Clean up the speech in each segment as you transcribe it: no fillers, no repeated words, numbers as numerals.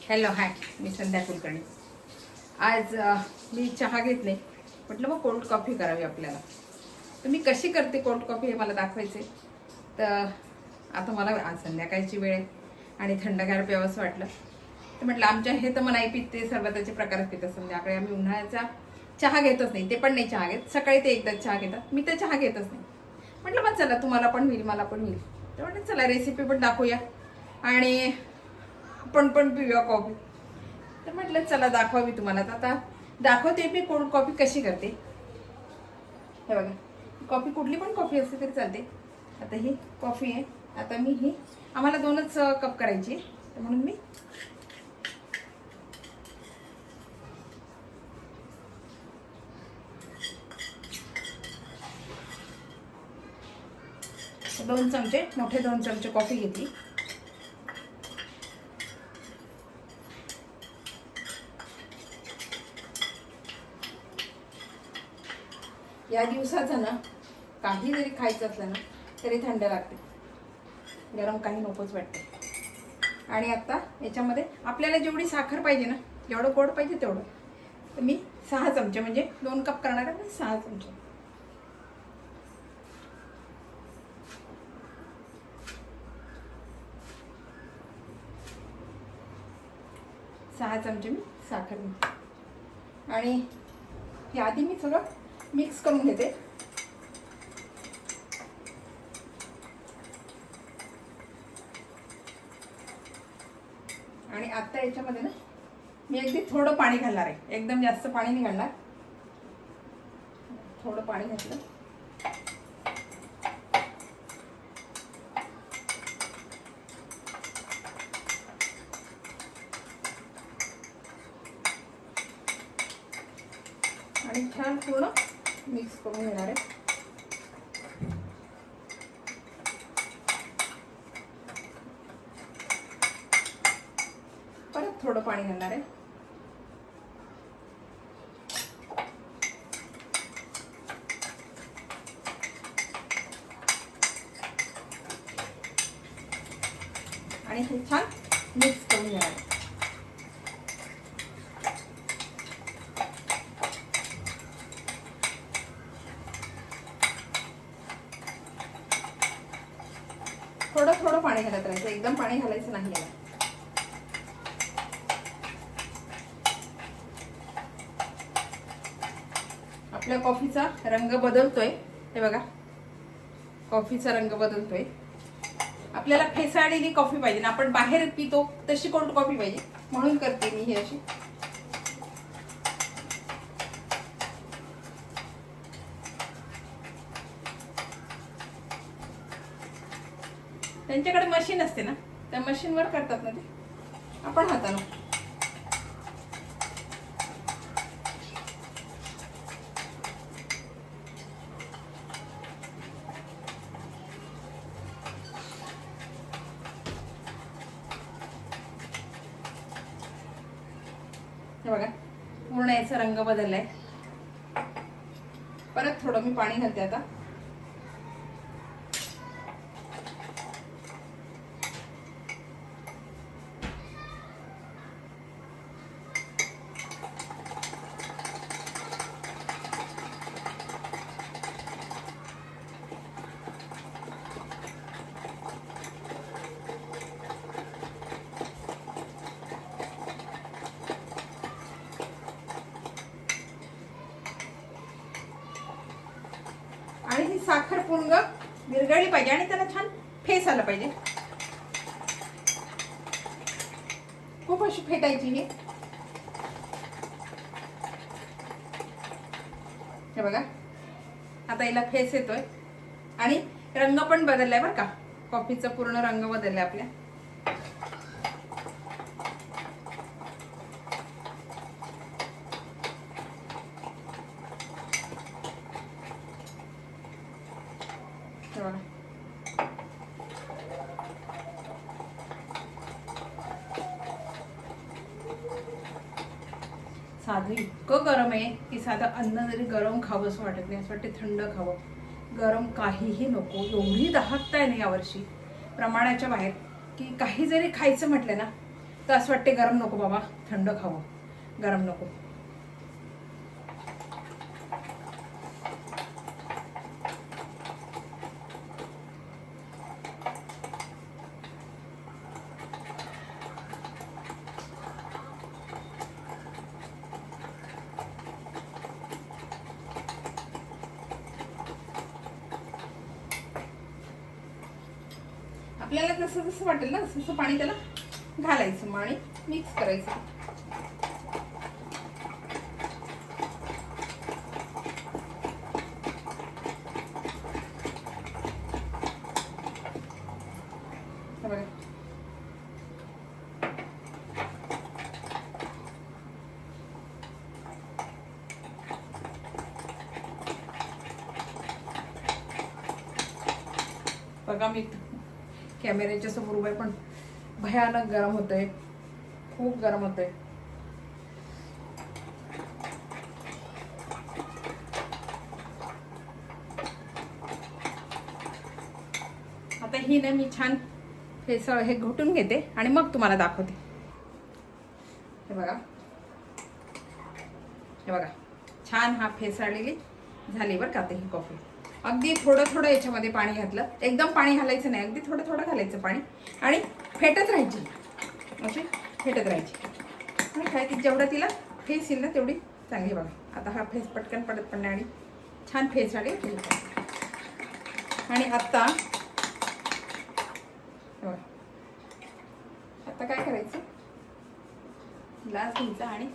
Hello hi, मी संध्या कुलकर्णी. आज मी चहा घेत नाही, म्हटलं मग कोल्ड कॉफी करावी आपल्याला. तर मी कशी करते कोल्ड कॉफी हे मला दाखवायचे. तर आता मला आज संध्याकाळची वेळ आहे आणि थंडगार प्यावंसं वाटलं. तर म्हटलं आमच्या हे तर मनाई पिते सरबताचे प्रकारच पितात. संध्याकाळी आम्ही उन्हाळ्याचा चहा घेतच नाही, ते पण नाही चहा घेत. सकाळी ते एकदाच चहा घेतात, मी तर चहा घेतच नाही. म्हटलं मग चला, तुम्हाला पण होईल मला पण होईल. तर म्हटलं चला रेसिपी पण दाखवूया आणि आपण पण पिऊया कॉफी. तर म्हटलं चला दाखवावी तुम्हाला. तर आता दाखवते मी कोल्ड कॉफी कशी करते. हे बघा, कॉफी कुठली पण कॉफी असते तरी चालते. आता ही कॉफी आहे. आता मी ही आम्हाला 2च कप करायची, तर म्हणून मी दोन चमचे, मोठे 2 चमचे कॉफी घेतली. या दिवसाचं ना काही जरी खायचं असलं ना तरी थंड लागते, गरम काही नकोच वाटते. आणि आता याच्यामध्ये आपल्याला जेवढी साखर पाहिजे ना, जेवढं गोड पाहिजे तेवढं. तर मी 6 चमचे, म्हणजे 2 कप करणार आहे, 6 चमचे. मी साखर घेते आणि हे आधी मी सगळं मिक्स करून घेते. आणि आता याच्यामध्ये ना मी अगदी थोडं पाणी घालणार आहे, एकदम जास्त पाणी नाही घालणार. थोडं पाणी घातलं आणि छान पूर्ण मिक्स करून घेणार आहे. परत थोडं पाणी घालणार आहे. आणि हे छान मिक्स करून घेणार आहे. थोडं थोडं पाणी घालत राहायचं, एकदम पाणी घालायचं नाही आहे. आपल्या कॉफीचा रंग बदलतोय, हे बघा, कॉफीचा रंग बदलतोय. आपल्याला फेसाळलेली कॉफी पाहिजे ना, आपण बाहेर पितो तशी कोल्ड कॉफी पाहिजे, म्हणून करते मी ही अशी. त्यांच्याकडे मशीन असते ना, त्या मशीनवर करतात ना ते, आपण हातानं. हे बघा, पूर्ण याचा रंग बदललाय. परत थोडं मी पाणी घालते आता. आणि ही साखर पूर्ण विरघळली पाहिजे आणि त्याला छान फेस आला पाहिजे. खूप अशी फेटायची ही. हे बघा, आता याला फेस येतोय आणि रंग पण बदललाय बरं का. कॉफीचा पूर्ण रंग बदललाय आपल्या. साधं इतकं गरम आहे की साधं अन्न जरी गरम खावं असं वाटत नाही, असं वाटते थंड खावं. गरम काहीही नको. एवढी दहाकताय ना यावर्षी प्रमाणाच्या बाहेर, की काही जरी खायचं म्हटलं ना तर असं वाटते गरम नको बाबा, थंड खावं, गरम नको. आपल्याला जसं जसं वाटेल ना तसं पाणी त्याला घालायचं आणि मिक्स करायचं. बघा मी कॅमेऱ्याच्या समोर उभे पण भयानक गरम होतंय, खूप गरम होतंय. आता ही ना मी छान हे घोटून घेते आणि मग तुम्हाला दाखवते. हे बघा, हे बघा छान हा फेसाळलेली झाली बरं का. आता ही कॉफी अगदी थोडं थोडं याच्यामध्ये पाणी घातलं, एकदम पाणी घालायचं नाही, अगदी थोडं थोडं घालायचं पाणी आणि फेटत राहायची, अशी फेटत राहायची. आणि काय की जेवढा तिला फेस येईल ना तेवढी चांगली. बघा आता हा फेस पटकन पडत पण नाही आणि छान फेस आली. आणि आता काय करायचं, ग्लास घ्यायचा आणि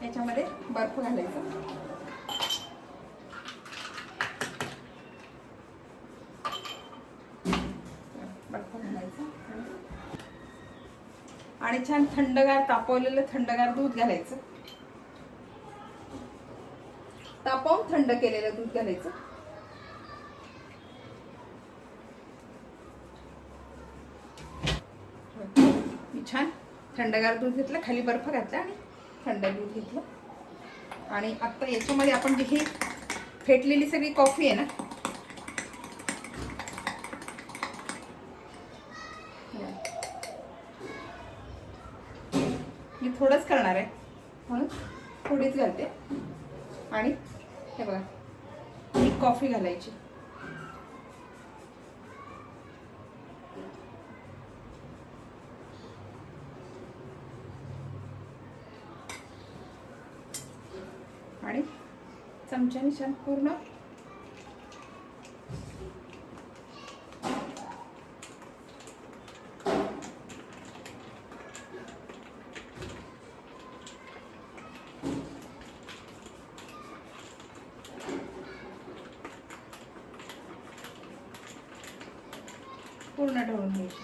याच्यामध्ये बर्फ घालायचा. बर्फ घालायचा आणि छान थंडगार तापवलेलं थंडगार दूध घालायचं. तापवून थंड केलेलं दूध घालायचं. मी छान थंडगार दूध घेतलं, खाली बर्फ घातला आणि थंड दूध घेतलं. आणि आता याच्यामध्ये आपण जी ही फेटलेली सगळी कॉफी आहे ना, मी थोडंच करणार आहे म्हणून थोडीच घालते. आणि हे बघा ही कॉफी घालायची. आणि चमच्याने छान पूर्ण ढवळून घ्यायची.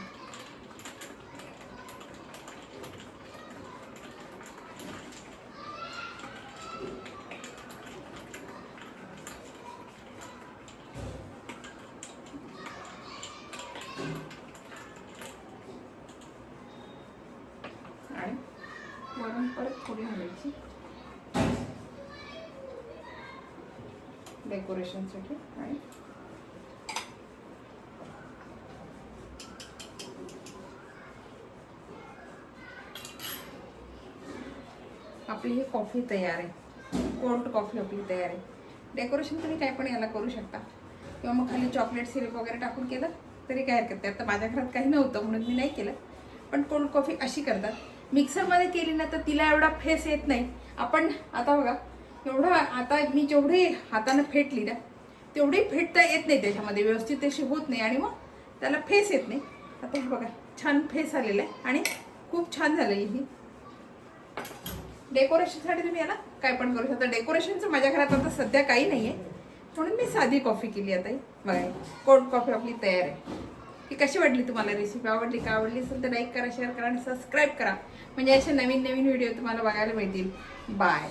आणि वरून परत थोडी घालायची डेकोरेशनसाठी. आणि आपली ही कॉफी तयार आहे, कोल्ड कॉफी आपली तयार आहे. डेकोरेशन तुम्ही काय पण याला करू शकता, किंवा मग खाली चॉकलेट सिरप वगैरे टाकून केलं तरी काय हरकत नाही. आता माझ्या घरात काही नव्हतं म्हणून मी नाही केलं, पण कोल्ड कॉफी अशी करतात. मिक्सरमध्ये केली ना तर तिला एवढा फेस येत नाही. आपण आता बघा एवढा, आता मी जेवढी हातानं फेटली ना तेवढी फेटता येत नाही, त्याच्यामध्ये व्यवस्थित अशी होत नाही आणि मग त्याला फेस येत नाही. आता हे बघा छान फेस आलेला आहे आणि खूप छान झालं. ही डेकोरेशनसाठी तुम्ही याला काय पण करू शकता. डेकोरेशनचं माझ्या घरात आता सध्या काही नाही आहे म्हणून मी साधी कॉफी केली. आता बघा कोल्ड कॉफी आपली तयार आहे. ही कशी वाटली तुम्हाला रेसिपी? आवडली का? आवडली असेल तर लाईक करा, शेअर करा आणि सबस्क्राईब करा, म्हणजे असे नवीन नवीन व्हिडिओ तुम्हाला बघायला मिळतील. बाय.